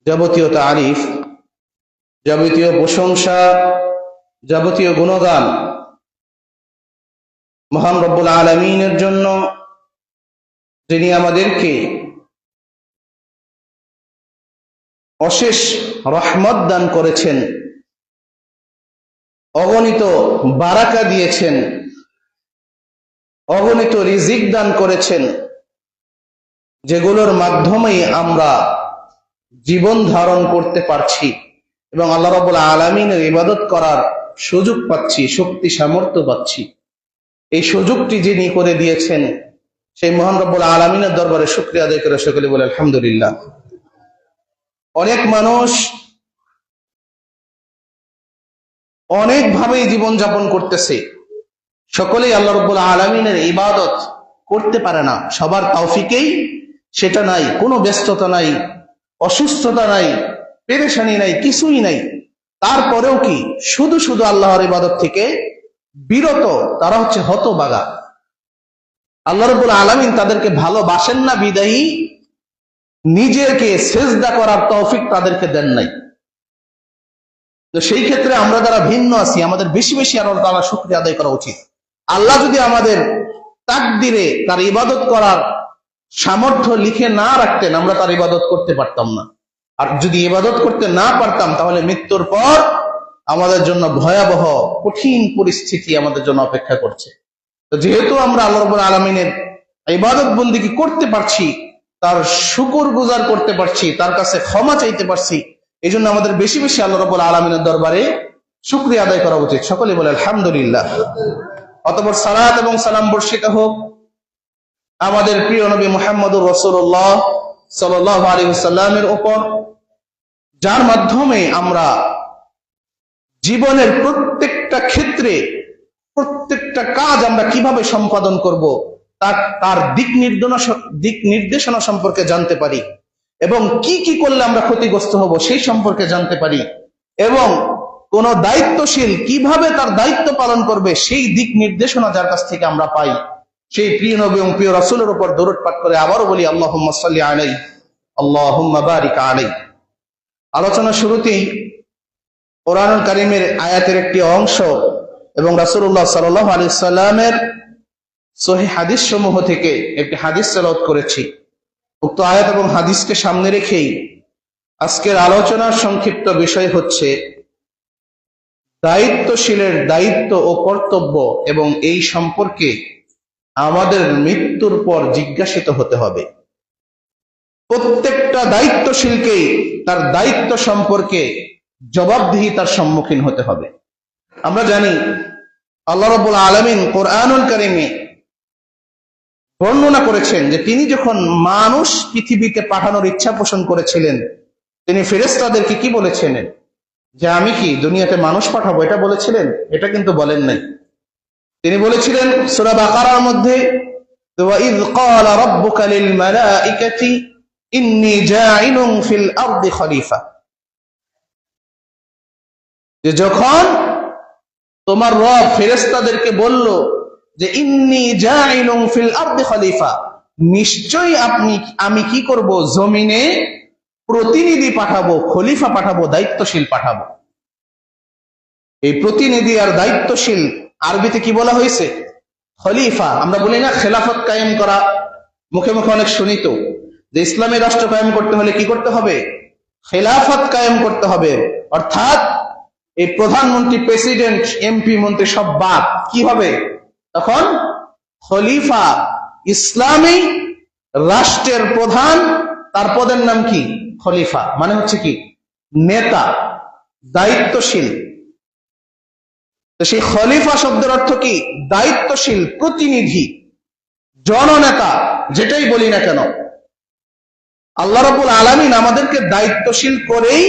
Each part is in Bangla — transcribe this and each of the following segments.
যাবতীয় তারিফ, যাবতীয় প্রশংসা, যাবতীয় গুণগান মহান রব্বুল আলামিনের জন্য, যিনি আমাদেরকে অশেষ রহমত দান করেছেন, অগণিত বারাকা দিয়েছেন, অগণিত রিজিক দান করেছেন, যেগুলোর মাধ্যমেই আমরা জীবন ধারণ করতে পারছি এবং আল্লাহ রাব্বুল আলামিনের ইবাদত করার সুযোগ পাচ্ছি, শক্তি সামর্থ্য পাচ্ছি। এই সুযোগটি যিনি করে দিয়েছেন সেই মহান রব্বুল আলামিনের দরবারে শুকরিয়া আদায় করে সকলে বলে আলহামদুলিল্লাহ। অনেক মানুষ অনেকভাবেই জীবন যাপন করতেছে, সকলেই আল্লাহ রাব্বুল আলামিনের ইবাদত করতে পারে না, সবার তৌফিকেই সেটা নাই, কোনো ব্যস্ততা নাই, অসুস্থতা নাই, পেরেশানি নাই, কিছুই নাই। তারপরেও কি শুধু শুধু আল্লাহর ইবাদত থেকে বিরত, তারা হচ্ছে হতভাগা। আল্লাহ রাব্বুল আলামিন তাদেরকে ভালোবাসেন না বিদায়ী নিজেকে সেজদা করার তৌফিক তাদেরকে দেন নাই। তো সেই ক্ষেত্রে আমরা যারা ভিন্ন আছি, আমাদের বেশি বেশি আরো তারা শুকরিয়া আদায় করা উচিত। আল্লাহ যদি আমাদের তাকদিরে তার ইবাদত করার সামর্থ্য লিখে না রাখতেন, আমরা তার ইবাদত করতে পারতাম না। আর যদি ইবাদত করতে না পারতাম, তাহলে মৃত্যুর পর আমাদের জন্য ভয়াবহ কঠিন পরিস্থিতি আমাদের জন্য অপেক্ষা করছে। তো যেহেতু আমরা আল্লাহ রাব্বুল আলামিনের ইবাদত বন্দেগী করতে পারছি, তার শুকর গুজার করতে পারছি, তার কাছে ক্ষমা চাইতে পারছি, এই জন্য আমাদের বেশি বেশি আল্লাহ রাব্বুল আলামিনের দরবারে শুকরিয়া আদায় করা উচিত। সকলে বলে আলহামদুলিল্লাহ। অতঃপর সালাত এবং সালাম বর্ষিত হোক আমাদের প্রিয় নবী মুহাম্মদুর রাসূলুল্লাহ সাল্লাল্লাহু আলাইহি ওয়াসাল্লামের উপর, যার মাধ্যমে আমরা জীবনের প্রত্যেকটা ক্ষেত্রে প্রত্যেকটা কাজ আমরা কিভাবে সম্পাদন করব তার দিক নির্দেশনা সম্পর্কে জানতে পারি, এবং কি কি করলে আমরা ক্ষতিগ্রস্ত হব সেই সম্পর্কে জানতে পারি, এবং কোন দায়িত্বশীল কিভাবে তার দায়িত্ব পালন করবে সেই দিক নির্দেশনা যার কাছ থেকে আমরা পাই, সেই প্রিয় নবী এবং প্রিয় রাসূলের উপর দরুদ পাঠ করে আবারও বলি আল্লাহুম্মা সাল্লি আলাইহি আল্লাহুম্মা বারিক আলাইহি। আলোচনা শুরুতেই কোরআনুল কারীমের আয়াতের একটি অংশ এবং রাসূলুল্লাহ সাল্লাল্লাহু আলাইহি ওয়াসাল্লামের সহিহ হাদিস সমূহ থেকে একটি হাদিস তেলাওয়াত করেছি। উক্ত আয়াত এবং হাদিসকে সামনে রেখেই আজকের আলোচনার সংক্ষিপ্ত বিষয় হচ্ছে দায়িত্বশীলের দায়িত্ব ও কর্তব্য, এবং এই সম্পর্কে আমাদের মৃত্যুর পর জিজ্ঞাসিত হতে হবে। প্রত্যেকটা দায়িত্বশীলকেই তার দায়িত্ব সম্পর্কে জবাবদিহিতার সম্মুখীন হতে হবে। আমরা জানি আল্লাহ রাব্বুল আলামিন কোরআনুল কারীমে বর্ণনা করেছেন যে তিনি যখন মানুষ পৃথিবীতে পাঠানোর ইচ্ছা পোষণ করেছিলেন, তিনি ফেরেশতাদেরকে কি বলেছিলেন যে আমি কি দুনিয়াতে মানুষ পাঠাবো, এটা বলেছিলেন? এটা কিন্তু বলেন নাই। তিনি বলেছিলেন সূরা বাকারার মধ্যে, ওয়াইয ক্বালা রাব্বুকা লিল মালাইকাতি ইন্নী জাইলুন ফিল আরদি খলিফা, যে যখন তোমার রব ফেরেশতাদেরকে বলল যে ইন্নী জাইলুন ফিল আরদি খলিফা, নিশ্চয়ই আমি কি করব, জমিনে প্রতিনিধি পাঠাবো, খলিফা পাঠাবো, দায়িত্বশীল পাঠাবো। এই প্রতিনিধি আর দায়িত্বশীল আরবিতে কি বলা হয়েছে? খলিফা। আমরা বলি না খেলাফত কায়েম করা, মুখে মুখে অনেক শুনি তো যে ইসলামী রাষ্ট্র কায়েম করতে হলে কি করতে হবে? খেলাফত কায়েম করতে হবে। অর্থাৎ এই প্রধানমন্ত্রী, প্রেসিডেন্ট, এমপি, মন্ত্রী সব বাদ, কি হবে তখন? খলিফা। ইসলামী রাষ্ট্রের প্রধান, তার পদের নাম কি? খলিফা। মানে হচ্ছে কি? নেতা, দায়িত্বশীল। তো সেই খলিফা শব্দের অর্থ কি? দায়িত্বশীল, প্রতিনিধি, জননেতা, যেটাই বলি না কেন। আল্লাহ রাব্বুল আলামিন আমাদেরকে দায়িত্বশীল করেই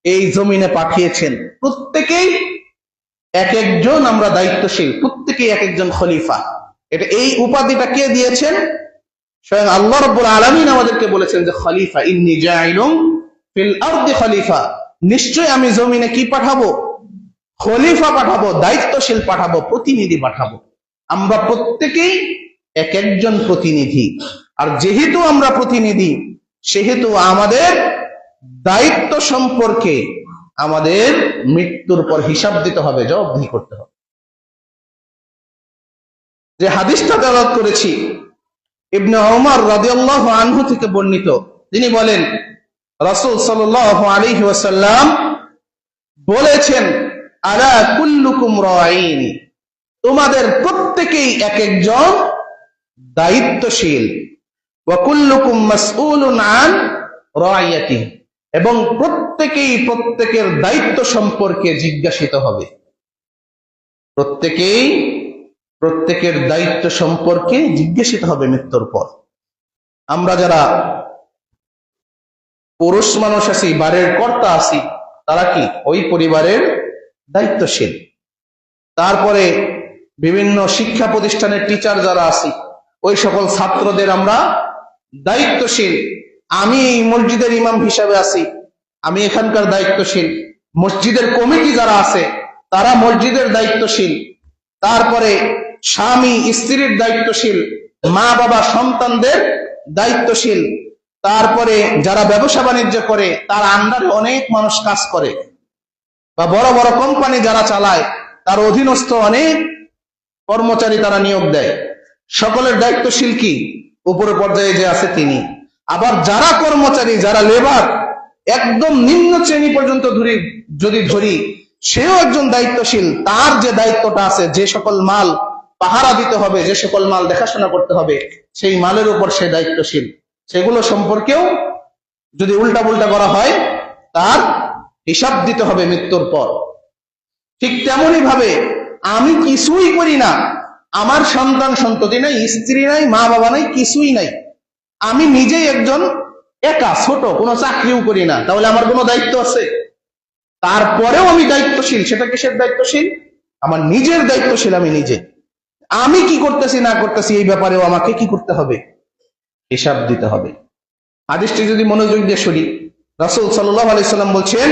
এই জমিনে পাঠিয়েছেন। প্রত্যেকেই এক একজন আমরা দায়িত্বশীল, প্রত্যেকেই এক একজন খলিফা। এই উপাধিটা কে দিয়েছেন? স্বয়ং আল্লাহ রাব্বুল আলামিন আমাদেরকে বলেছেন যে খলিফা, ইন্নী জাইলুন ফিল আরদি খলিফা, নিশ্চয় আমি জমিনে কি পাঠাবো? খলিফা পাঠাবো, দায়িত্বশীল পাঠাবো, প্রতিনিধি পাঠাবো। আমরা প্রত্যেকেই এক একজন প্রতিনিধি। আর যেহেতু আমরা প্রতিনিধি, সেহেতু আমাদের দায়িত্ব সম্পর্কে আমাদের মৃত্যুর পর হিসাব দিতে হবে, জবাবদিহি করতে হবে। যে হাদিসটা তেলাওয়াত করেছি ইবনে ওমর রাদিয়াল্লাহু আনহু থেকে বর্ণিত, তিনি বলেন রাসূল সাল্লাল্লাহু আলাইহি ওয়াসাল্লাম বলেছেন, আলা কুল্লুকুম রাঈন, তোমাদের প্রত্যেকেই এক একজন দায়িত্বশীল, ওয়া কুল্লুকুম মাসউলুন আন রাইয়াতিহি, এবং প্রত্যেকেই প্রত্যেকের দায়িত্ব সম্পর্কে জিজ্ঞাসিত হবে। প্রত্যেকেই প্রত্যেকের দায়িত্ব সম্পর্কে জিজ্ঞাসিত হবে মৃত্যুর পর। আমরা যারা পুরুষ মানুষ আছি, বাড়ির কর্তা আছি, তারা কি ওই পরিবারের দায়িত্বশীল। তারপরে বিভিন্ন শিক্ষা প্রতিষ্ঠানের টিচার যারা আছি, ওই সকল ছাত্রদের আমরা দায়িত্বশীল। আমি মসজিদের ইমাম হিসাবে আছি, আমি এখানকার দায়িত্বশীল। মসজিদের কমিটি যারা আছে তারা মসজিদের দায়িত্বশীল। তারপরে স্বামী স্ত্রীর দায়িত্বশীল, মা বাবা সন্তানদের দায়িত্বশীল। তারপরে যারা ব্যবসা বাণিজ্য করে তার আন্ডারে অনেক মানুষ কাজ করে, বা বড় বড় কোম্পানি যারা চালায় তার অধীনস্থ অনেক কর্মচারী তারা নিয়োগ দেয়। সকলের দায়িত্বশীল কি? উপরে পর্যায়ে যে আছে তিনি। আবার যারা কর্মচারী, যারা লেবার, একদম নিম্ন শ্রেণী পর্যন্ত যদি ধরি, সেও একজন দায়িত্বশীল। তার যে দায়িত্বটা আছে, যে সকল মাল পাহারা দিতে হবে, যে সকল মাল দেখাশোনা করতে হবে, সেই মালের উপর সে দায়িত্বশীল। সেগুলো সম্পর্কেও যদি উল্টা পুল্টা করা হয় তার হিসাব দিতে হবে মৃত্যুর পর। ঠিক তেমনি ভাবে আমি কিছুই করি না, আমার সন্তান সন্ততি নাই, স্ত্রী নাই, মা বাবা নাই, কিছুই নাই, আমি নিজেই একজন একা ছোট, কোনো চাকরিও করি না, তাহলে আমার কোনো দায়িত্ব আছে? তারপরেও আমি দায়িত্বশীল। সেটা কিসের দায়িত্বশীল? আমার নিজের দায়িত্বশীল। আমি নিজে, আমি কি করতেছি না করতেছি এই ব্যাপারেও আমাকে কি করতে হবে? হিসাব দিতে হবে। হাদিসটি যদি মনোযোগ দিয়ে শুনি, রাসূল সাল্লাল্লাহু আলাইহি সাল্লাম বলছেন,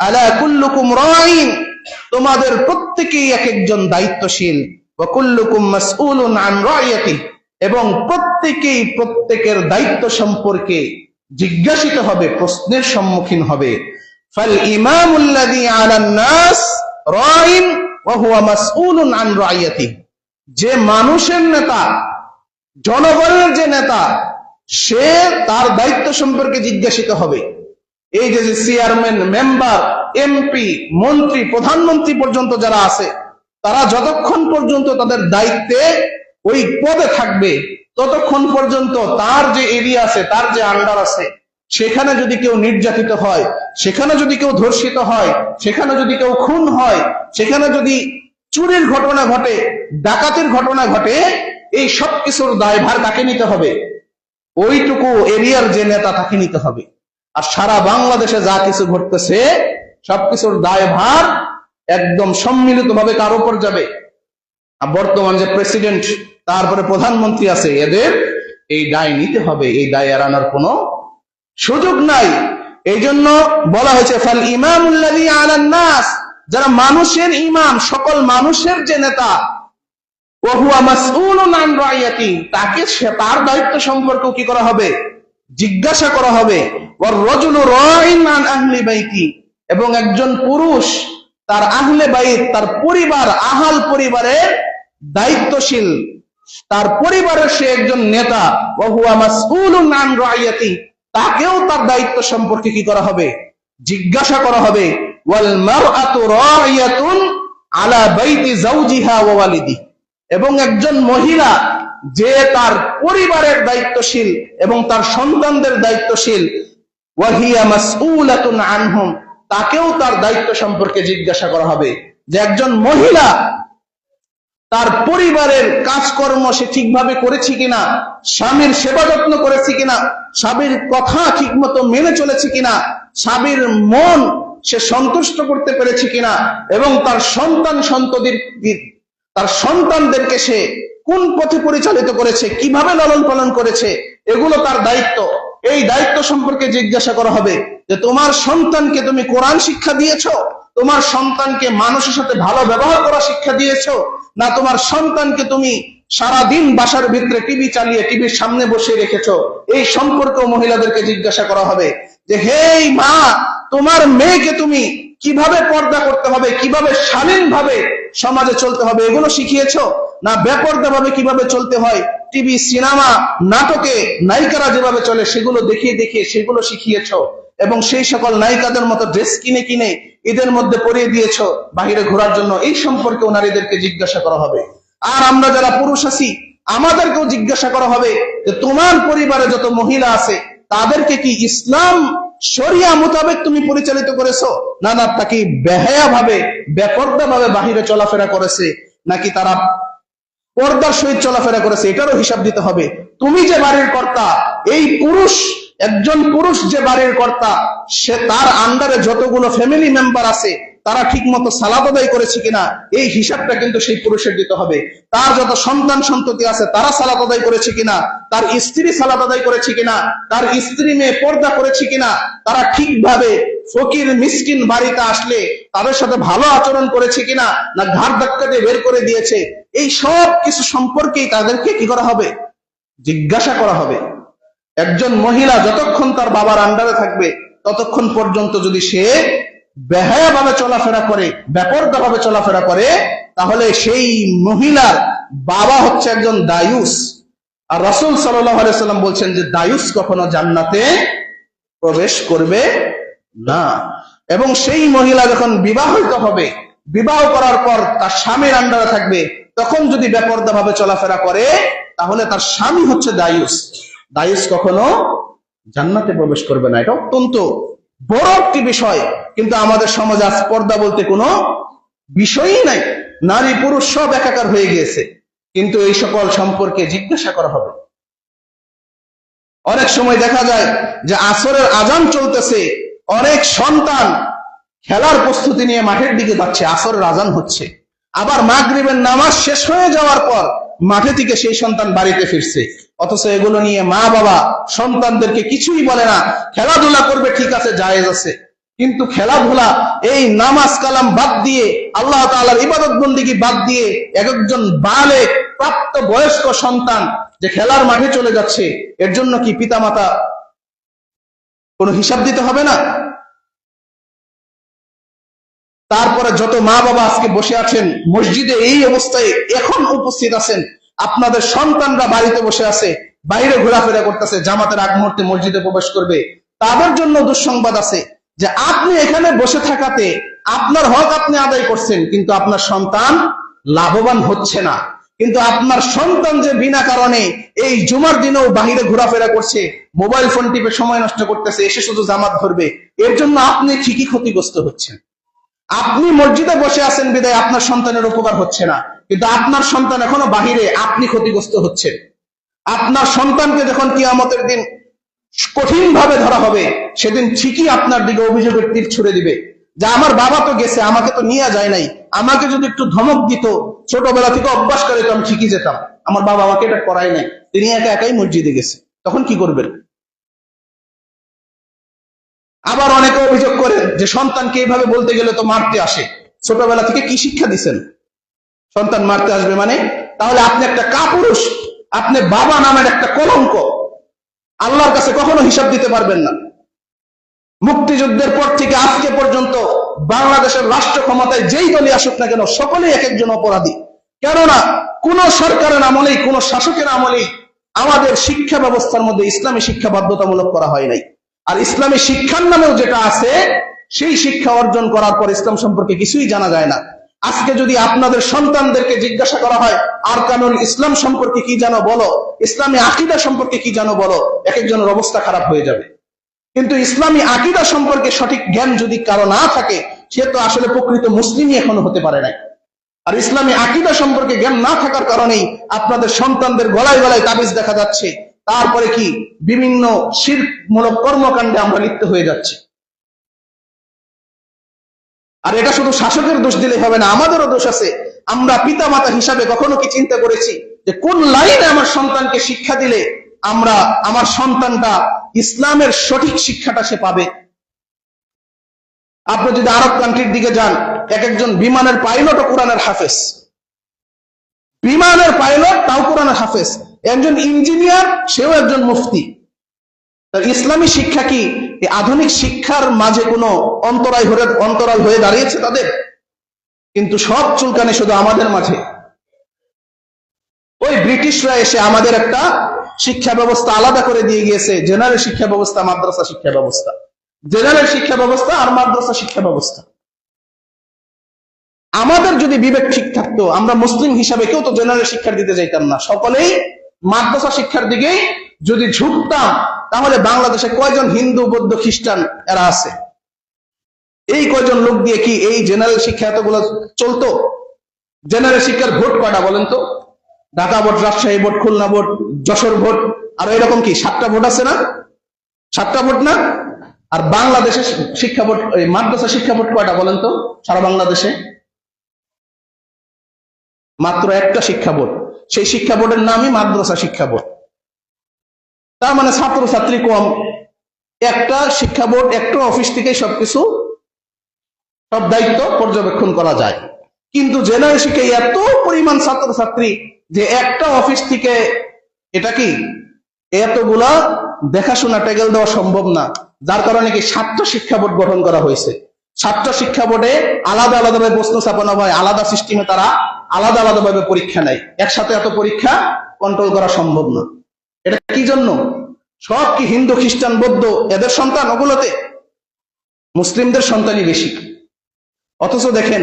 আলা কুল্লুকুম রাঈন, তোমাদের প্রত্যেকেই এক একজন দায়িত্বশীল, ওয়া কুল্লুকুম মাসউলুন আন রাইয়াতিহি, এবং প্রত্যেকেই প্রত্যেকের দায়িত্ব সম্পর্কে জিজ্ঞাসিত হবে, প্রশ্নের সম্মুখীন হবে। ফাল ইমামুল্লাযী আলান নাস রাঈন ওয়া হুয়া মাসউলুন আন রাইয়াতিহি, যে মানুষের নেতা, জনগণের যে নেতা, সে তার দায়িত্ব সম্পর্কে জিজ্ঞাসিত হবে। এই যে চেয়ারম্যান, মেম্বার, এমপি, মন্ত্রী, প্রধানমন্ত্রী পর্যন্ত যারা আছে, তারা যতক্ষণ পর্যন্ত তাদের দায়িত্বে ওই পদে থাকবে, ততক্ষণ পর্যন্ত তার যে এরিয়া আছে, তার যে আন্ডার আছে, সেখানে যদি কেউ নির্যাতিত হয়, সেখানে যদি কেউ ধর্ষিত হয়, সেখানে যদি কেউ খুন হয়, সেখানে যদি চুরির ঘটনা ঘটে, ডাকাতির ঘটনা ঘটে, এই সব কিছুর দায়ভার কাকে নিতে হবে? ওইটুকু এরিয়ার যে নেতা তাকে নিতে হবে। আর সারা বাংলাদেশে যা কিছু ঘটতেছে সবকিছুর দায়ভার একদম সম্মিলিত ভাবে কার উপর যাবে? আর বর্তমান যে প্রেসিডেন্ট, তারপরে প্রধানমন্ত্রী আছে, এদের এই দায় নিতে হবে। এই দায় এড়ানোর কোনো সুযোগ নাই। এই জন্য বলা হয়েছে ফাল ইমামুল্লাযী আলান নাস, যারা মানুষের ইমাম, সকল মানুষের যে নেতা, ওয়া হুয়া মাসউলুন আন রাইয়াতিহি, তাকে তার দায়িত্ব সম্পর্কে কি করা হবে? জিজ্ঞাসা করা হবে। ওয়ার রাজুলু রাঈন আন আহলি বাইতি, এবং একজন পুরুষ তার আহলে বাইত, তার পরিবার, আহাল পরিবারের দায়িত্বশীল, তার পরিবারের সে একজন নেতা। ওয়া হুয়া মাসউলুন আন রাইয়াতিহি, তাকেও তার দায়িত্ব সম্পর্কে কি করা হবে? জিজ্ঞাসা করা হবে। ওয়াল মারআতু রাইয়াতুন আলা বাইতি যাওজিহা ওয়া ওয়ালিদি, এবং একজন মহিলা যে তার পরিবারের দায়িত্বশীল এবং তার সন্তানদের দায়িত্বশীল, ওয়া হিয়া মাসউলাতুন আনহুম, তাকেও তার দায়িত্ব সম্পর্কে জিজ্ঞাসা করা হবে। যে একজন মহিলা তার পরিবারের কাজকর্ম সে ঠিকভাবে করেছে কিনা, স্বামীর সেবা যত্ন করেছে কিনা, স্বামীর কথা ঠিকমতো মেনে চলেছে কিনা, স্বামীর মন সে সন্তুষ্ট করতে পেরেছে কিনা, এবং তার তার সন্তানদেরকে সে কোন পথে পরিচালিত করেছে, কিভাবে লালন পালন করেছে, এগুলো তার দায়িত্ব। এই দায়িত্ব সম্পর্কে জিজ্ঞাসা করা হবে যে তোমার সন্তানকে তুমি কোরআন শিক্ষা দিয়েছো, তোমার সন্তানকে মানুষের সাথে ভালো ব্যবহার করা শিক্ষা দিয়েছো, না তোমার সন্তানকে তুমি সারাদিন বাসার ভিতরে টিভি চালিয়ে টিভির সামনে বসে রেখেছো? এই সম্পর্কেও মহিলাদেরকে জিজ্ঞাসা করা হবে। যে হে মা, তোমার মেয়েকে তুমি কিভাবে পর্দা করতে হবে, কিভাবে শালীনভাবে সমাজে চলতে হবে এগুলো শিখিয়েছো, না বেপর্দা ভাবে কিভাবে চলতে হয় টিভি সিনেমা নাটকে নায়িকারা যেভাবে চলে সেগুলো দেখিয়ে দেখিয়ে সেগুলো শিখিয়েছো, এবং সেই সকল নায়িকাদের মতো ড্রেস কিনে কিনে ঈদের মধ্যে পরিয়ে দিয়েছো বাহিরে ঘোরার জন্য? এই সম্পর্কেও নারীদেরকে জিজ্ঞাসা করা হবে। আর আমরা যারা পুরুষ আছি আমাদেরকেও জিজ্ঞাসা করা হবে যে তোমার পরিবারে যত মহিলা আছে তাদেরকে কি ইসলাম শরিয়া মোতাবেক তুমি পরিচালিত করেছো, না না তাকে বেহায়া ভাবে বেপর্দা ভাবে বাহিরে চলাফেরা করেছে, নাকি তারা পর্দার সহিত চলাফেরা করেছে? এটারও হিসাব দিতে হবে। তুমি যে বাড়ির কর্তা, এই পুরুষ, একজন পুরুষ যে বাড়ির কর্তা, সে তার আন্ডারে যতগুলো ফ্যামিলি মেম্বার আছে তারা ঠিক মতো সালাত আদায় করেছে কিনা এই হিসাবটা কিন্তু সেই পুরুষের দিতে হবে। তার যত সন্তান সন্ততি আছে তারা সালাত আদায় করেছে কিনা, তার স্ত্রী সালাত আদায় করেছে কিনা, তার স্ত্রী মেয়ে পর্দা করেছে কিনা, তারা ঠিকভাবে ফকির মিসকিন বাড়িতে আসলে তাদের সাথে ভালো আচরণ করেছে কিনা, না ঘাড় ধাক্কা দিয়ে বের করে দিয়েছে, এই সব কিছু সম্পর্কেই তাদেরকে কি করা হবে? জিজ্ঞাসা করা হবে। একজন মহিলা যতক্ষণ তার বাবার আন্ডারে থাকবে ততক্ষণ পর্যন্ত যদি সে বেহায়া ভাবে চলাফেরা করে, বেপরদা ভাবে চলাফেরা করে, তাহলে সেই মহিলার বাবা হচ্ছে একজন দায়ুস। আর রাসূল সাল্লাল্লাহু আলাইহি সাল্লাম বলছেন যে দায়ুস কখনো জান্নাতে প্রবেশ করবে না। এবং সেই মহিলা যখন বিবাহিত হবে, বিবাহ করার পর তার স্বামীর আন্ডারে থাকবে, তখন যদি বেপরদা ভাবে চলাফেরা করে তাহলে তার স্বামী হচ্ছে দায়ুস। দায়ুস কখনো জান্নাতে প্রবেশ করবে না। এটা অত্যন্ত বড় একটি বিষয়, কিন্তু আমাদের সমাজে আজ পর্দা বলতে কোনো বিষয়ই নাই। নারী পুরুষ সব একাকার হয়ে গিয়েছে, কিন্তু এই সকল সম্পর্কে জিজ্ঞাসা করা হবে। অনেক সময় দেখা যায় যে আসরের আজান চলতেছে, অনেক সন্তান খেলার প্রস্তুতি নিয়ে মাঠের দিকে যাচ্ছে, আসরের আজান হচ্ছে, আবার মাগরিবের নামাজ শেষ হয়ে যাওয়ার পর মাঠে থেকে সেই সন্তান বাড়িতে ফিরছে, অথচ এগুলো নিয়ে মা বাবা সন্তানদেরকে কিছুই বলে না। খেলাধুলা করবে ঠিক আছে, জায়েজ আছে, কিন্তু খেলাধুলা এই নামাজ কালাম বাদ দিয়ে, আল্লাহ তাআলার ইবাদত বন্দেগী বাদ দিয়ে একজন বালেগ প্রাপ্ত বয়স্ক সন্তান যে খেলার মাঠে চলে যাচ্ছে, এর জন্য কি পিতামাতা কোনো হিসাব দিতে হবে না? তারপরে যত মা বাবা আজকে বসে আছেন মসজিদে এই অবস্থায় এখন উপস্থিত আছেন, আপনাদের সন্তানরা বাড়িতে বসে আছে, বাইরে ঘোরাফেরা করতেছে, জামাতের আগ মুহূর্তে মসজিদে প্রবেশ করবে, তাদের জন্য দুঃসংবাদ আছে যে আপনি এখানে বসে থাকাতে আপনার হক আপনি আদায় করছেন, কিন্তু আপনার সন্তান লাভবান হচ্ছে না। কিন্তু আপনার সন্তান যে বিনা কারণে এই জুমার দিনেও বাহিরে ঘোরাফেরা করছে, মোবাইল ফোন টিপে সময় নষ্ট করতেছে, এসে শুধু জামাত ধরবে, এর জন্য আপনি ঠিকই ক্ষতিগ্রস্ত হচ্ছেন। আপনি মসজিদে বসে আছেন বিদায় আপনার সন্তানের উপকার হচ্ছে না, কিন্তু আপনার সন্তান এখনো বাহিরে, আপনি ক্ষতিগ্রস্ত হচ্ছেন। আপনার সন্তানকে যখন কিয়ামতের দিন কঠিন ভাবে ধরা হবে, সেদিন ঠিকই আপনার দিকে অভিযোগের তীর ছুড়ে দিবে যে আমার বাবা তো গেছে, আমাকে তো নিয়ে যায় নাই, আমাকে যদি একটু ধমক দিত, ছোটবেলা থেকে অভ্যাস করে তো আমি ঠিকই যেতাম, আমার বাবা আমাকে এটা করাই নাই, তিনি একা একাই মসজিদে গেছে, তখন কি করবেন? আবার অনেকে অভিযোগ করেন যে সন্তানকে এইভাবে বলতে গেলে তো মারতে আসে, ছোটবেলা থেকে কি শিক্ষা দিচ্ছেন? সন্তান মারতে আসবে মানে? তাহলে আপনি একটা কাপুরুষ, আপনি বাবা নামের একটা কলঙ্ক, আল্লাহর কাছে কখনো হিসাব দিতে পারবেন না। মুক্তিযুদ্ধের পর থেকে আজকে পর্যন্ত বাংলাদেশের রাষ্ট্র ক্ষমতায় যেই দলই আসুক না কেন সকলেই এক একজন অপরাধী। কেননা কোন সরকারের আমলেই, কোন শাসকের আমলেই আমাদের শিক্ষা ব্যবস্থার মধ্যে ইসলামী শিক্ষা বাধ্যতামূলক করা হয় নাই। আর ইসলামী শিক্ষার নামেও যেটা আছে সেই শিক্ষা অর্জন করার পর ইসলাম সম্পর্কে কিছুই জানা যায় না। আজকে যদি আপনাদের সন্তানদেরকে জিজ্ঞাসা করা হয় আর কানুন ইসলাম সম্পর্কে কি জানো বলো, ইসলামী আকীদা সম্পর্কে কি জানো বলো, এক একজনের অবস্থা খারাপ হয়ে যাবে। কিন্তু ইসলামী আকীদা সম্পর্কে সঠিক জ্ঞান যদি কারো না থাকে, সে তো আসলে প্রকৃত মুসলিমই এখনো হতে পারে নাই। আর ইসলামী আকীদা সম্পর্কে জ্ঞান না থাকার কারণেই আপনাদের সন্তানদের গলায় গলায় তাবিজ দেখা যাচ্ছে, তারপরে কি বিভিন্ন শিরকমূলক কর্মকাণ্ডে আমরা লিপ্ত হয়ে যাচ্ছি। আর এটা শুধু শাসকের দোষ দিলে হবে না, আমাদেরও দোষ আছে। আমরা পিতা মাতা হিসাবে কখনো কি চিন্তা করেছি যে কোন লাইনে আমার সন্তানকে শিক্ষা দিলে আমার সন্তানটা ইসলামের সঠিক শিক্ষাটা সে পাবে? আপনি যদি আরব কান্ট্রির দিকে যান, এক একজন বিমানের পাইলটও কোরআনের হাফেজ, বিমানের পাইলট তাও কোরআনের হাফেজ, একজন ইঞ্জিনিয়ার সেও একজন মুফতি। ইসলামী শিক্ষা কি এই আধুনিক শিক্ষার মাঝে কোনো অন্তরাল হয়ে দাঁড়িয়েছে তাদের? কিন্তু সব চুলকানি শুধু আমাদের মাঝে। ওই ব্রিটিশরা এসে আমাদের একটা শিক্ষা ব্যবস্থা আলাদা করে দিয়ে গিয়েছে, জেনারেল শিক্ষা ব্যবস্থা, মাদ্রাসা শিক্ষা ব্যবস্থা। জেনারেল শিক্ষা ব্যবস্থা আর মাদ্রাসা শিক্ষা ব্যবস্থা। আমাদের যদি বিবেক ঠিক থাকতো, আমরা মুসলিম হিসাবে কেউ তো জেনারেল শিক্ষার দিতে যাইতাম না, সকলেই মাদ্রাসা শিক্ষার দিকে যদি ঝুঁকতাম, তাহলে বাংলাদেশে কয়জন হিন্দু, বৌদ্ধ, খ্রিস্টান এরা আছে, এই কয়জন লোক দিয়ে কি এই জেনারেল শিক্ষা এতগুলো চলতো? জেনারেল শিক্ষার ভোট কয়টা বলেন তো? Dhaka board, Rajshahi board, Khulna board, Jessore board, আর এরকম কি 7টা ভোট আছে না? 7টা ভোট না? আর বাংলাদেশের শিক্ষা বোর্ড, মাদ্রাসা শিক্ষা বোর্ড কয়টা বলেন তো সারা বাংলাদেশে? মাত্র একটা শিক্ষা বোর্ড। সেই শিক্ষা বোর্ডের নামই মাদ্রাসা শিক্ষা বোর্ড। তার মানে ছাত্র ছাত্রী কম। একটা শিক্ষা বোর্ড, একটা অফিস থেকে সবকিছু, সব দায়িত্ব পর্যবেক্ষণ করা যায়। কিন্তু জেনারেল শিক্ষায় এত পরিমাণ ছাত্র ছাত্রী যে একটা অফিস থেকে এটা কি এতগুলা দেখাশোনা টেগেল দেওয়া সম্ভব না। যার কারণে কি 7টা শিক্ষা বোর্ড গঠন করা হয়েছে। 7টা শিক্ষা বোর্ডে আলাদা আলাদাভাবে প্রশ্ন ছাপানো হয়, আলাদা সিস্টেমে তারা আলাদা আলাদাভাবে পরীক্ষা নেয়। একসাথে এত পরীক্ষা কন্ট্রোল করা সম্ভব না। এটা কি জন্য? সব কি হিন্দু, খ্রিস্টান, বৌদ্ধ এদের সন্তান? ওগুলোতে মুসলিমদের সন্তানই বেশি। অথচ দেখেন,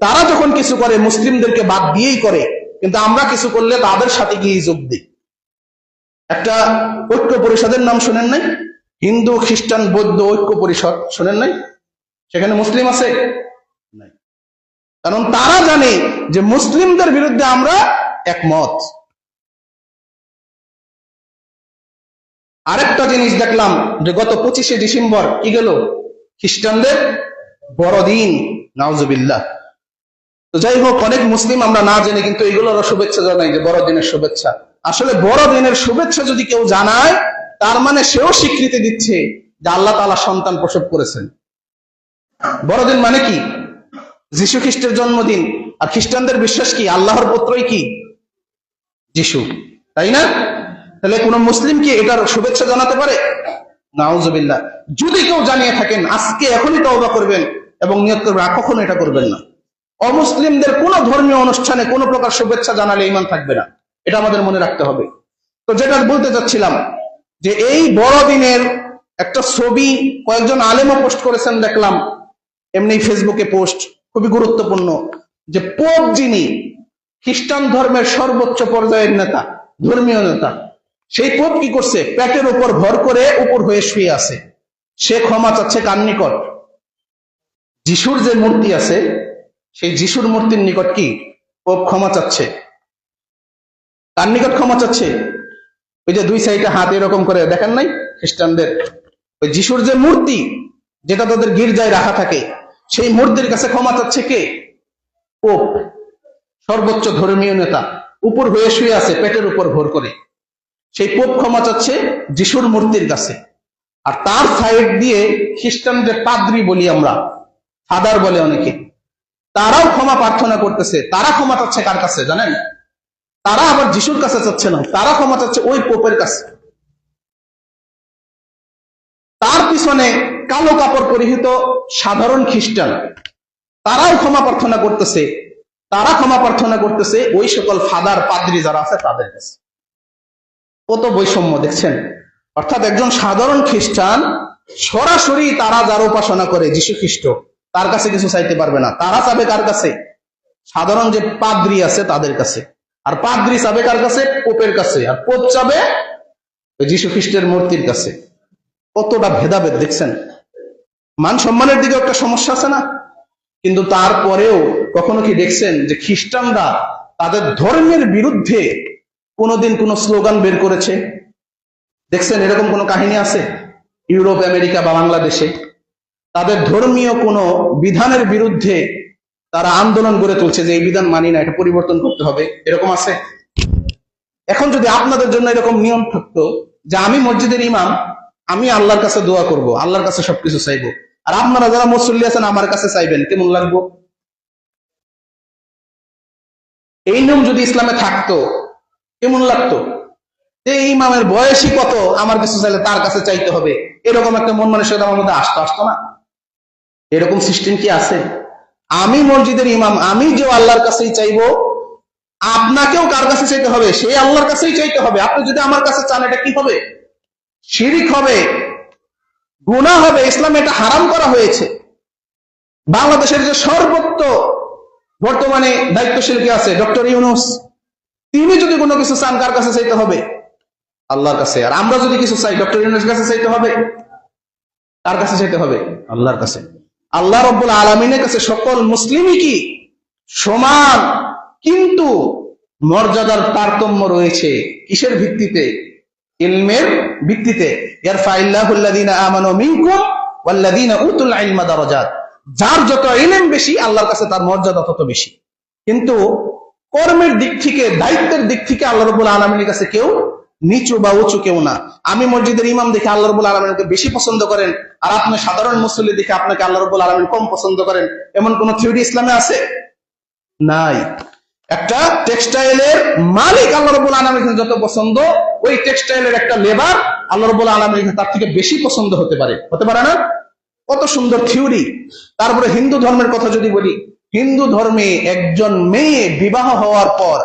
তারা যখন কিছু করে মুসলিমদেরকে বাদ দিয়েই করে, কিন্তু আমরা কিছু করলে তাদের সাথে গিয়ে যোগ দিই। একটা ঐক্য পরিষদের নাম শোনেন নাই? হিন্দু, খ্রিস্টান, বৌদ্ধ ঐক্য পরিষদ শোনেন নাই? সেখানে মুসলিম আছে? নাই। কারণ তারা জানে যে মুসলিমদের বিরুদ্ধে আমরা একমত। আরেকটা জিনিস দেখলাম যে গত 25শে ডিসেম্বর কি গেল? খ্রিস্টানদের বড়দিন, নাউজুবিল্লাহ। তো যাই হোক, অনেক মুসলিম আমরা না জেনে কিন্তু এগুলোর শুভেচ্ছা জানাই, যে বড়দিনের শুভেচ্ছা। আসলে বড়দিনের শুভেচ্ছা যদি কেউ জানায়, তার মানে সেও স্বীকৃতি দিচ্ছে যে আল্লাহ তাআলা সন্তান প্রসব করেছেন। বড়দিন মানে কি? যীশু খ্রিস্টের জন্মদিন। আর খ্রিস্টানদের বিশ্বাস কি? আল্লাহর পুত্রই কি? যীশু, তাই না? তাহলে কোন মুসলিম কি এটার শুভেচ্ছা জানাতে পারে? নাউজুবিল্লাহ। যদি কেউ জানিয়ে থাকেন, আজকে এখনই তওবা করবেন এবং নিয়ত করবেন আর কখনো এটা করবেন না। অমুসলিমদের কোন ধর্মীয় অনুষ্ঠানে কোন প্রকার শুভেচ্ছা জানালে ঈমান থাকবে না, এটা আমাদের মনে রাখতে হবে। তো যেটা বলতে চাচ্ছিলাম, যে এই বড়দিনের একটা ছবি কয়েকজন আলেমও পোস্ট করেছেন দেখলাম, এমনি ফেসবুকে পোস্ট, খুবই গুরুত্বপূর্ণ। যে পোপ, যিনি খ্রিস্টান ধর্মের সর্বোচ্চ পর্যায়ের নেতা, ধর্মীয় নেতা, সেই পোপ কি করছে? পেটের উপর ভর করে উপর হয়ে শুয়ে আছে। সে ক্ষমা চাচ্ছে কার নিকট? যিশুর যে মূর্তি আছে, সেই যিশুর মূর্তির নিকট কি পোপ ক্ষমা চাচ্ছে? কার নিকট ক্ষমা চাচ্ছে? ওই যে 2 সাইডে হাত এরকম করে, দেখেন নাই খ্রিস্টানদের? ওই যিশুর যে মূর্তি, যেটা তাদের গির্জায় রাখা থাকে, সেই মূর্তির কাছে ক্ষমা চাচ্ছে কে? পোপ, সর্বোচ্চ ধর্মীয় নেতা, উপর হয়ে শুয়ে আছে পেটের উপর ভর করে। সেই পোপ ক্ষমা চাচ্ছে যিশুর মূর্তির কাছে। আর তার সাইড দিয়ে খ্রিস্টানদের পাদ্রী বলি আমরা, ফাদার বলে অনেকে, তারাও ক্ষমা প্রার্থনা করতেছে। তারা ক্ষমা চাচ্ছে কার কাছে জানেন? তারা আবার যিশুর কাছে চাচ্ছে না, তারা ক্ষমা চাচ্ছে ওই পোপের কাছে। তার পিছনে কালো কাপড় পরিহিত সাধারণ খ্রিস্টান, তারাও ক্ষমা প্রার্থনা করতেছে। তারা ক্ষমা প্রার্থনা করতেছে ওই সকল ফাদার, পাদ্রী যারা আছে তাদের কাছে। কত বৈষম্য দেখছেন? অর্থাৎ একজন সাধারণ খ্রিস্টান সরাসরি তারা যার উপাসনা করে যীশু খ্রিস্ট, তার কাছে কিছু চাইতে পারবে না। তারা চাবে কার কাছে? সাধারণ যে পাদ্রী আছে তাদের কাছে। আর পাদ্রী চাবে কার কাছে? পোপের কাছে। আর পোপ চাবে যীশু খ্রিস্টের মূর্তির কাছে। কতটা ভেদাভেদ দেখছেন? মান সম্মানের দিকে একটা সমস্যা আছে না? কিন্তু তারপরেও কখনো কি দেখছেন যে খ্রিস্টানরা তাদের ধর্মের বিরুদ্ধে কোনোদিন কোনো স্লোগান বের করেছে? দেখছেন এরকম কোনো কাহিনী আছে? ইউরোপ, আমেরিকা বা বাংলাদেশে তাদের ধর্মীয় কোনো বিধানের বিরুদ্ধে তারা আন্দোলন গড়ে তুলছে যে এই বিধান মানি না, এটা পরিবর্তন করতে হবে, এরকম আছে? এখন যদি আপনাদের জন্য এরকম নিয়ম থাকতো যে আমি মসজিদের ইমাম, আমি আল্লাহর কাছে দোয়া করব, আল্লাহর কাছে সবকিছু চাইবো, আর আপনারা যারা মুসল্লি আছেন আমার কাছে চাইবেন, কেমন লাগবো? এই নিয়ম যদি ইসলামে থাকতো কেমন লাগতো? এই ইমামের বয়সই কত, আমার কিছু চাইলে তার কাছে চাইতে হবে, এরকম একটা মন মানসিকতা আমার মধ্যে আসতো না? এরকম সিস্টেম কি আছে? আমি মসজিদের ইমাম, আমি যে আল্লাহর কাছেই চাইবো, আপনাকেও কার কাছে চাইতে হবে? সেই আল্লাহর কাছেই চাইতে হবে। আপনি যদি আমার কাছে চান, এটা কি হবে? শিরিক হবে, গুনাহ হবে। ইসলামে এটা হারাম করা হয়েছে। বাংলাদেশের যে সর্বোচ্চ বর্তমানে দায়িত্বশীল কে আছে? ডক্টর ইউনূস। তিনি যদি কোনো কিছু চান, কার কাছে চাইতে হবে? আল্লাহর কাছে। আর আমরা যদি কিছু চাই, ডক্টর ইউনূসের কাছে চাইতে হবে? কার কাছে চাইতে হবে? আল্লাহর কাছে। আল্লাহ রাব্বুল আলামিনের কাছে সকল মুসলিমই কি সমান, কিন্তু মর্যাদার তারতম্য রয়েছে। কিসের ভিত্তিতে? ইলমের ভিত্তিতে। ইয়ারফাইল্লাহুল্লাযীনা আমানু মিনকুম ওয়াল্লাযীনা উতুল ইলমা দারাজাত। যার যত ইলম বেশি, আল্লাহর কাছে তার মর্যাদা তত বেশি। কিন্তু কর্মের দিক থেকে, দায়িত্বের দিক থেকে আল্লাহ রাব্বুল আলামিনের কাছে কেউ নিচু বা উঁচু কেউ না। আমি মসজিদের ইমাম দেখে আল্লাহ রাব্বুল আলামিনকে বেশি পছন্দ করেন, আর আপনি সাধারণ মুসল্লি দেখে আপনাকে আল্লাহ রাব্বুল আলামিন কম পছন্দ করেন, এমন কোন থিওরি ইসলামে আছে? নাই। একটা টেক্সটাইলের মালিক আল্লাহ রাব্বুল আলামিনের যত পছন্দ, ওই টেক্সটাইলের একটা লেবার আল্লাহ রাব্বুল আলামিনের তার থেকে বেশি পছন্দ হতে পারে না? কত সুন্দর থিওরি। তারপরে হিন্দু ধর্মের কথা যদি বলি, হিন্দু ধর্মে একজন মেয়ে বিবাহ হওয়ার পর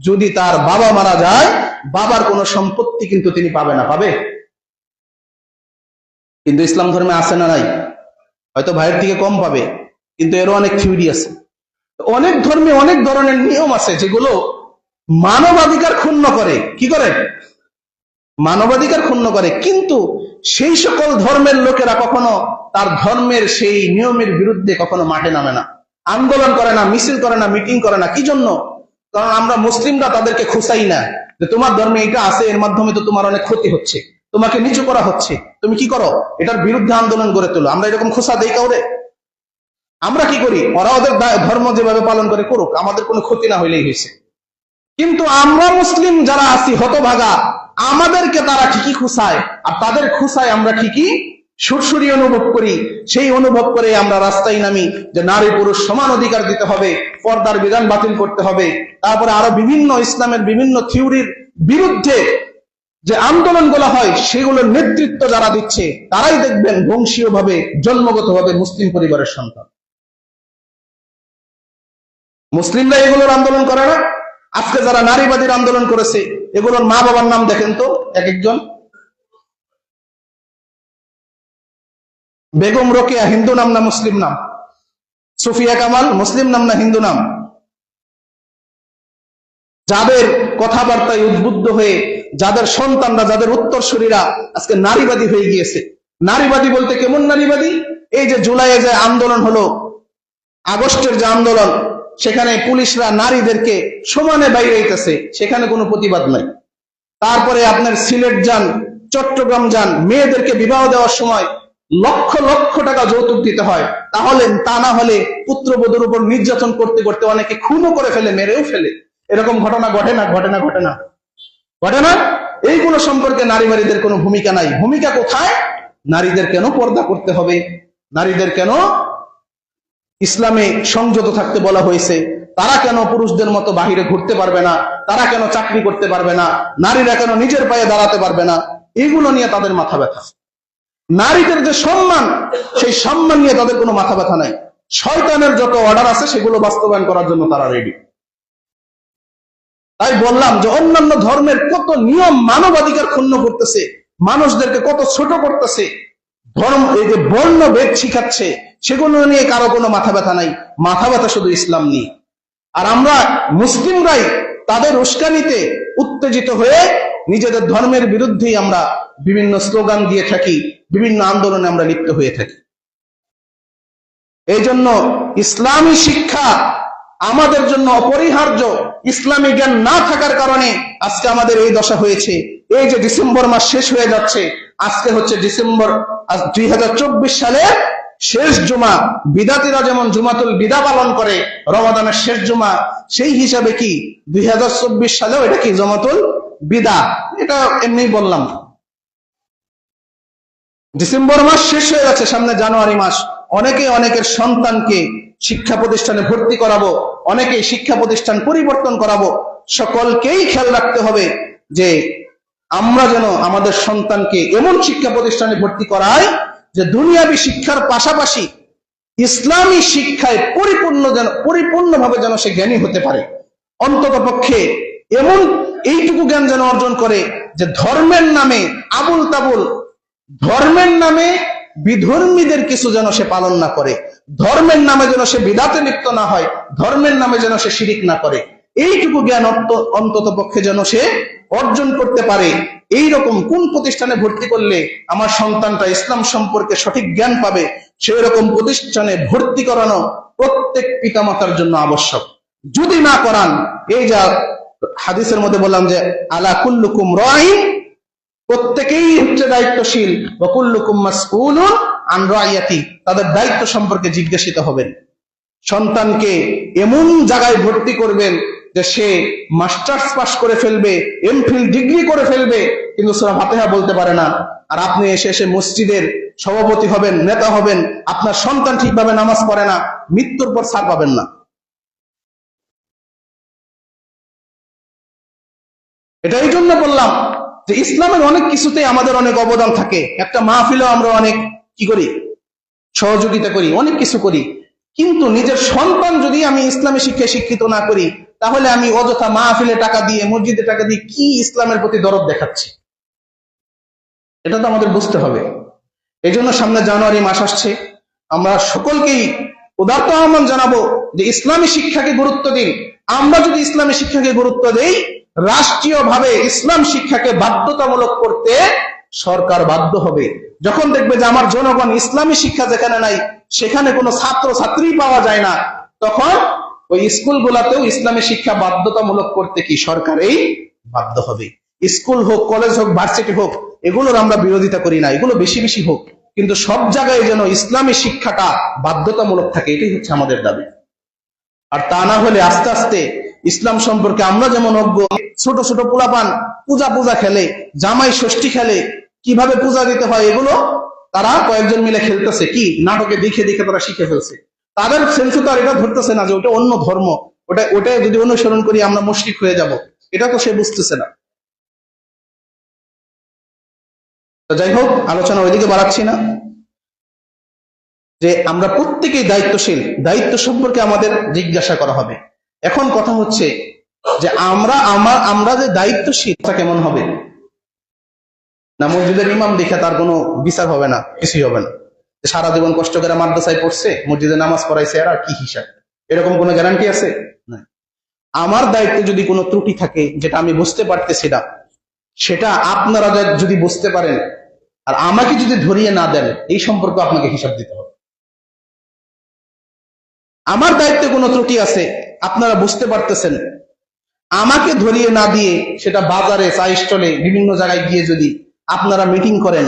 যদি তার বাবা মারা যায়, বাবার কোনো সম্পত্তি কিন্তু তিনি পাবে না। পাবে? কিন্তু ইসলাম ধর্মে আছে না নাই? হয়তো ভাইয়ের থেকে কম পাবে, কিন্তু এরও অনেক থিওরি আছে। অনেক ধর্মে অনেক ধরনের নিয়ম আছে যেগুলো মানবাধিকার ক্ষুণ্ণ করে। কি করে? মানবাধিকার ক্ষুণ্ণ করে। কিন্তু সেই সকল ধর্মের লোকেরা কখনো তার ধর্মের সেই নিয়মের বিরুদ্ধে কখনো মাঠে নামে না, আন্দোলন করে না, মিছিল করে না, মিটিং করে না। কি জন্য? কারণ আমরা মুসলিমরা তাদেরকে খুঁচাই না যে তোমার ধর্মে এটা আছে, এর মাধ্যমে তো তোমার অনেক ক্ষতি হচ্ছে, তোমাকে নিচু করা হচ্ছে, তুমি কি করো? এটার বিরুদ্ধে আন্দোলন গড়ে তোলো। আমরা এরকম খোঁচা দেই কাউরে? আমরা কি করি? ওরা ওদের ধর্ম যেভাবে পালন করে করুক, আমাদের কোনো ক্ষতি না হইলেই হয়েছে। কিন্তু আমরা মুসলিম যারা আছি হতভাগা, আমাদেরকে তারা ঠিকই খুঁচায়, আর তাদের খুঁচায় আমরা ঠিকই সুরসুরি অনুভব করি। সেই অনুভব করে আমরা রাস্তায় নামি যে নারী পুরুষ সমান অধিকার দিতে হবে, পর্দার বিধান বাতিল করতে হবে। তারপরে আরো বিভিন্ন ইসলামের বিভিন্ন থিওরির বিরুদ্ধে যে আন্দোলনগুলো হয়, সেগুলোর নেতৃত্ব যারা দিচ্ছে, তারাই দেখবেন বংশীয়ভাবে, জন্মগতভাবে মুসলিম পরিবারের সন্তান। মুসলিমরা এগুলোর আন্দোলন করে না। আজকে যারা নারীবাদীর আন্দোলন করেছে, এগুলোর মা বাবার নাম দেখেন তো এক একজন। বেগম রোকেয়া হিন্দু নাম না মুসলিম নাম? সুফিয়া কামাল মুসলিম নাম না হিন্দু নাম? যাদের কথাবার্তায় উদ্বুদ্ধ হয়ে যাদের সন্তানরা, যাদের উত্তরসূরিরা আজকে নারীবাদী হয়ে গিয়েছে। নারীবাদী বলতে কেমন নারীবাদী? এই যে জুলাইয়ে যে আন্দোলন হলো, আগস্টের যে আন্দোলন, সেখানে পুলিশরা নারীদেরকে সমানে বাইরে দিতেছে, সেখানে কোনো প্রতিবাদ নাই। তারপরে আপনার সিলেট যান, চট্টগ্রাম যান, মেয়েদেরকে বিবাহ দেওয়ার সময় লক্ষ লক্ষ টাকা যৌতুক দিতে হয়। তাহলে তা না হলে পুত্রবধূর উপর নির্যাতন করতে করতে অনেকে খুনও করে ফেলে, মেরেও ফেলে। এরকম ঘটনা ঘটে না? ঘটে না? এইগুলো সম্পর্কে নারীবাদীদের কোনো ভূমিকা নাই। ভূমিকা কোথায়? নারীদের কেন পর্দা করতে হবে, নারীদের কেন ইসলামে সংযত থাকতে বলা হয়েছে, তারা কেন পুরুষদের মতো বাহিরে ঘুরতে পারবে না, তারা কেন চাকরি করতে পারবে না, নারীরা কেন নিজের পায়ে দাঁড়াতে পারবে না, এগুলো নিয়ে তাদের মাথা ব্যথা। নারীদের যে সম্মান, সেই সম্মান নিয়ে তাদের কোনো মাথা ব্যথা নাই। শয়তানের যত অর্ডার আছে, সেগুলো বাস্তবায়ন করার জন্য তারা রেডি। তাই বললাম যে অন্যান্য ধর্মের কত নিয়ম মানবাধিকার ক্ষুণ্ণ করতেছে, মানুষদেরকে কত ছোট করতেছে, ধর্ম এই যে বর্ণভেদ শিখাচ্ছে, সেগুলো নিয়ে কারো কোনো মাথা ব্যথা নাই। মাথা ব্যথা শুধু ইসলাম নিয়ে। আর আমরা মুসলিমরাই তাদের উস্কানিতে উত্তেজিত হয়ে নিজেদের ধর্মের বিরুদ্ধেই আমরা বিভিন্ন স্লোগান দিয়ে থাকি, বিভিন্ন আন্দোলনে আমরা লিপ্ত হয়ে থাকি। এই জন্য ইসলামী শিক্ষা আমাদের জন্য অপরিহার্য। ইসলামী জ্ঞান না থাকার কারণে আজকে আমাদের এই দশা হয়েছে। এই যে ডিসেম্বর মাস শেষ হয়ে যাচ্ছে, আজকে হচ্ছে ডিসেম্বর 2024 সালের শেষ জুমা। বিদাতিরা যেমন জুমাতুল বিদা পালন করে, রমাদানের শেষ জুমা, সেই হিসাবে কি 2024 সালেও এটা কি জমাতুল বিদা। এটা এমনি বললাম। ডিসেম্বর মাস শেষ হয়ে যাচ্ছে, সামনে জানুয়ারি মাস। অনেকে অনেকের সন্তানকে শিক্ষা প্রতিষ্ঠানে ভর্তি করাবো, অনেকেই শিক্ষা প্রতিষ্ঠান পরিবর্তন করাবো। সকলকেই খেয়াল রাখতে হবে যে আমরা যেন আমাদের সন্তানকে এমন শিক্ষা প্রতিষ্ঠানে ভর্তি করাই যে দুনিয়াবী শিক্ষার পাশাপাশি ইসলামী শিক্ষায় পরিপূর্ণভাবে যেন সে জ্ঞানী হতে পারে। অন্তত পক্ষে এমন এইটুকু জ্ঞান যেন অর্জন করে যে ধর্মের নামে আবুল তাবুল, ধর্মের নামে বিধর্মীদের কিছু যেন সে পালন না করে, ধর্মের নামে যেন সে বিদাতে লিপ্ত না হয়, ধর্মের নামে যেন সে শিরিক না করে। এইটুকু জ্ঞান অন্তত পক্ষে যেন সে অর্জন করতে পারে। এইরকম কোন প্রতিষ্ঠানে ভর্তি করলে আমার সন্তানটা ইসলাম সম্পর্কে সঠিক জ্ঞান পাবে, সেই রকম প্রতিষ্ঠানে ভর্তি করানো প্রত্যেক পিতামাতার জন্য আবশ্যক। যদি না করান, এই যা হাদিসের মধ্যে বললাম যে আলা কুল্লুকুম রাইন, প্রত্যেকেই হচ্ছে দায়িত্বশীল, ওয়া কুল্লুকুম মাসউলুন আন রাইয়াতি, তাদের দায়িত্ব সম্পর্কে জিজ্ঞাসিত হবেন। সন্তানকে এমন জায়গায় ভর্তি করবেন যে সে মাস্টার্স পাস করে ফেলবে, এমফিল ডিগ্রি করে ফেলবে, কিন্তু সূরা ফাতিহা বলতে পারে না। আর আপনি এসে মসজিদের সভাপতি হবেন, নেতা হবেন, আপনার সন্তান ঠিকভাবে নামাজ পড়ে না, মৃত্যুর পর ছাড় পাবেন না। এটা এই জন্য বললাম যে ইসলামের অনেক কিছুতেই আমাদের অনেক অবদান থাকে। একটা মাহফিলেও আমরা অনেক কি করি, সহযোগিতা করি, অনেক কিছু করি। কিন্তু নিজের সন্তান যদি আমি ইসলামী শিক্ষায় শিক্ষিত না করি, তাহলে আমি অযথা মাহফিলে টাকা দিয়ে, মসজিদে টাকা দিয়ে কি ইসলামের প্রতি দরদ দেখাচ্ছি? এটা তো আমাদের বুঝতে হবে। এই জন্য সামনে জানুয়ারি মাস আসছে, আমরা সকলকেই উদারত আহ্বান জানাবো যে ইসলামী শিক্ষাকে গুরুত্ব দিন। আমরা যদি ইসলামী শিক্ষাকে গুরুত্ব দেই, রাষ্ট্রীয়ভাবে ইসলাম শিক্ষাকে বাধ্যতামূলক করতে সরকার বাধ্য হবে। যখন দেখবে যে আমার জনগণ ইসলামী শিক্ষা যেখানে নাই, সেখানে কোনো ছাত্র ছাত্রী পাওয়া যায় না, তখন ওই স্কুলগুলোতেও ইসলামী শিক্ষা বাধ্যতামূলক করতে কি সরকারই বাধ্য হবে। স্কুল হোক, কলেজ হোক, ভার্সিটি হোক, এগুলোর আমরা বিরোধিতা করি না, এগুলো বেশি বেশি হোক, কিন্তু সব জায়গায় যেন ইসলামী শিক্ষাটা বাধ্যতামূলক থাকে, এটাই হচ্ছে আমাদের দাবি। আর তা না হলে আস্তে আস্তে ইসলাম সম্পর্কে আমরা যেমন অজ্ঞ, ছোট ছোট পোলাপান পূজা খেলে, জামাই ষষ্ঠী খেলে, কিভাবে পূজা দিতে হয় এগুলো তারা কয়েকজন মিলে খেলতেছে, কি নাটকে দেখে দেখে তারা শিখে ফেলছে। তাদের সেন্সে তো আর এটা ধরতেছে না যে ওটা অন্য ধর্ম, ওটা যদি অনুসরণ করি আমরা মুশরিক হয়ে যাব, এটা তো সে বুঝতেছে না। তো যাই হোক, আলোচনা ওইদিকে বাড়াচ্ছি না, যে আমরা প্রত্যেকেই দায়িত্বশীল, দায়িত্ব সম্পর্কে আমাদের জিজ্ঞাসা করা হবে। এখন কথা হচ্ছে যে আমরা যে দায়িত্বশীল, তা কেমন হবে? না মসজিদের ইমাম দেখে তার কোনো বিচার হবে না, কিছুই হবে না। সারা জীবন কষ্ট করে মাদ্রাসায় পড়ছে, মসজিদে নামাজ পড়াইছে, আর কি হিসাব? এরকম কোনো গ্যারান্টি আছে? না। আমার দায়িত্বে যদি কোনো ত্রুটি থাকে, যেটা আমি বুঝতে পারতেছি না, সেটা আপনারা যদি বুঝতে পারেন আর আমাকে যদি ধরিয়ে না দেন, এই সম্পর্কে আপনাকে হিসাব দিতে হবে। আমার দায়িত্বে কোনো ত্রুটি আছে, আপনারা বুঝতে পারতেছেন, আমাকে ধরিয়ে না দিয়ে সেটা বাজারে, চা স্টলে, বিভিন্ন জায়গায় গিয়ে যদি আপনারা মিটিং করেন,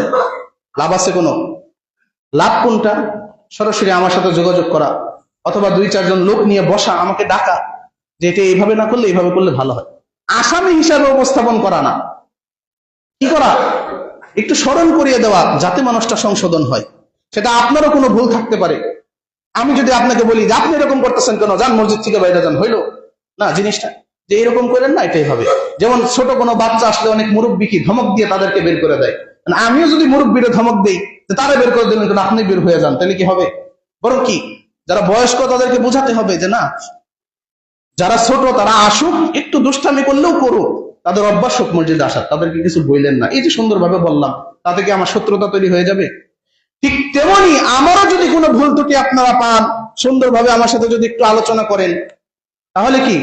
লাভ আছে? কোনো লাভ কোনটা? সরাসরি আমার সাথে যোগাযোগ করা, অথবা 2-4 জন লোক নিয়ে বসা, আমাকে ডাকা যে এটা এইভাবে না করলে এইভাবে করলে ভালো হয়। আসামি হিসাবে উপস্থাপন করা না, কি করা? একটু স্মরণ করিয়ে দেওয়া, যাতে মানুষটা সংশোধন হয়। সেটা আপনারও কোনো ভুল থাকতে পারে। আমি যদি আপনাকে বলি যে আপনি এরকম করতেছেন কেন, যান মসজিদ থেকে বাইরে যান, হইলো না জিনিসটা? যে এরকম করেন না, এটাই হবে। যেমন ছোট কোনো বাচ্চা আসলে অনেক মুরব্বী কি ধমক দিয়ে তাদেরকে বের করে দেয়, আমিও যদি মুরব্বীরে ধমক দিই, তারা বের করে দিলেন কেন, আপনি বের হয়ে যান, তাহলে কি হবে? বরং কি, যারা বয়স্ক তাদেরকে বোঝাতে হবে যে না, যারা ছোট তারা আসুক, একটু দুষ্টামি করলেও করুক, তাদের অভ্যাস হোক মসজিদে আসার, তাদেরকে কিছু বললেন না। এই যে সুন্দরভাবে বললাম, তাতে কি আমার শত্রুতা তৈরি হয়ে যাবে? ঠিক তেমনি আমারও যদি কোনো ভুল ত্রুটি আপনারা পান, সুন্দরভাবে আমার সাথে যদি একটু আলোচনা করেন, তাহলে কি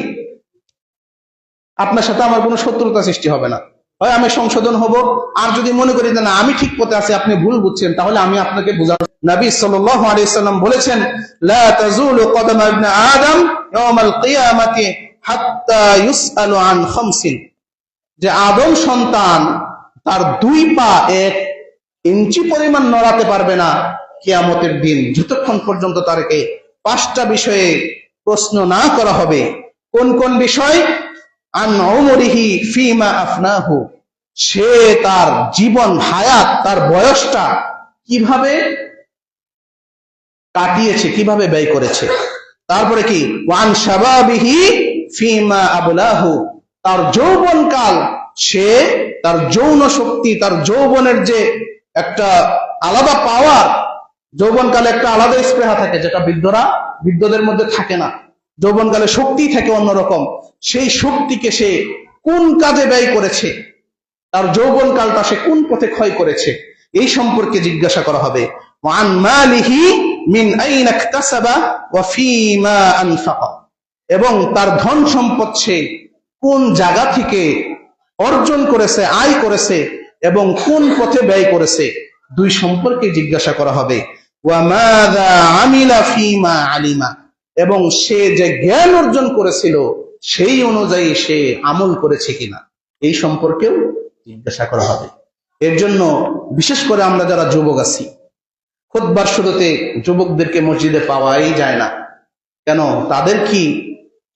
আপনার সাথে আমার কোনো শত্রুতা সৃষ্টি হবে না। হয় আমি সংশোধন হব, আর যদি মনে করি যে না আমি ঠিক পথে আছি, আপনি ভুল বুঝছেন, তাহলে আমি আপনাকে বুঝাবো। নবী সাল্লাল্লাহু আলাইহি সাল্লাম বলেছেন, লা তাজুলু কদমা ইবনে আদম ইয়াউমাল কিয়ামাতি হাত্তা ইউসআলু আন খামসিন, যে আদম সন্তান তার 2 পা 1 ইঞ্চি পরিমাণ নড়াতে পারবে না কিয়ামতের দিন, যতক্ষণ পর্যন্ত তাকে 5টা বিষয়ে প্রশ্ন না করা হবে। কোন কোন বিষয়? আন উমরিহি ফিমা আফনাহু, সে তার জীবন হায়াত, তার বয়সটা কিভাবে কাটিয়েছে, কিভাবে ব্যয় করেছে। তারপরে কি? ওয়ান শাবাবিহি ফিমা আবলাহু, তার যৌবনকাল সে তার যৌন শক্তি, তার যৌবনের যে একটা আলাদা পাওয়ার, যৌবনকালে একটা আলাদা স্পৃহা থাকে যেটা বৃদ্ধদের মধ্যে থাকে না। যৌবনকালে শক্তি থাকে অন্যরকম, সেই শক্তিকে সে কোন কাজে ব্যয় করেছে, তার যৌবনকালটা সে কোন পথে ক্ষয় করেছে, এই সম্পর্কে জিজ্ঞাসা করা হবে। ওয়ান মালিহি মিন আইনা ইকতাসাবা ওয়া ফীমা আনফাকা, এবং তার ধন সম্পদ সে কোন জায়গা থেকে অর্জন করেছে, আয় করেছে, এবং কোন পথে ব্যয় করেছে, দুই সম্পর্কে জিজ্ঞাসা করা হবে। ওয়া মাযা আমিলা ফীমা আলিমা, এবং সে যে জ্ঞান অর্জন করেছিল সেই অনুযায়ী সে আমল করেছে কিনা, এই সম্পর্কেও জিজ্ঞাসা করা হবে। এর জন্য বিশেষ করে আমরা যারা যুবক আছি, খুতবার শুরুতে যুবকদেরকে মসজিদে পাওয়াই যায় না। কেন? তাদের কি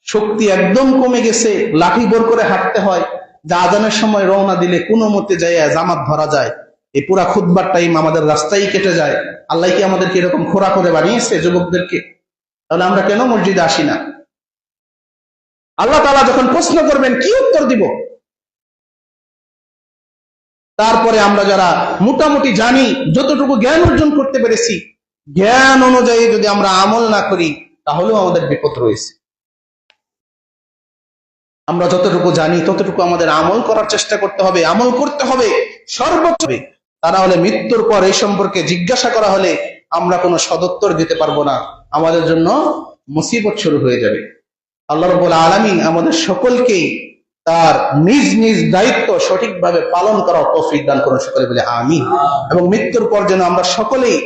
শক্তি একদম কমে গেছে, লাঠি বোর করে হাঁটতে হয়, যা আজানের সময় রওনা দিলে কোনো মতে যায় জামাত ধরা যায়, এই পুরা খুতবার টাইম আমাদের রাস্তায় কেটে যায়। আল্লাহ কি আমাদেরকে এরকম খোরা করে বানিয়েছে যুবকদেরকে? তাহলে আমরা কেন মসজিদে আসি না? আল্লাহ তাআলা যখন প্রশ্ন করবেন কি উত্তর দিব? তারপরে আমরা যারা মোটামুটি জানি, যতটুকু জ্ঞান অর্জন করতে পেরেছি, জ্ঞান অনুযায়ী যদি আমরা আমল না করি তাহলেও আমাদের বিপদ রয়েছে। আমরা যতটুকু জানি ততটুকু আমাদের আমল করার চেষ্টা করতে হবে, আমল করতে হবে সর্বোচ্চ। তা না হলে মৃত্যুর পর এই সম্পর্কে জিজ্ঞাসা করা হলে আমরা কোনো সদুত্তর দিতে পারবো না, আমাদের জন্য মুসিবত শুরু হয়ে যাবে। আল্লাহ রাব্বুল আলামিন আমাদের সকলকেই তার নিজ নিজ দায়িত্ব সঠিকভাবে পালন করার তৌফিক দান করুন, সকলে বলে আমিন। এবং মৃত্যুর পর যেন আমরা সকলেই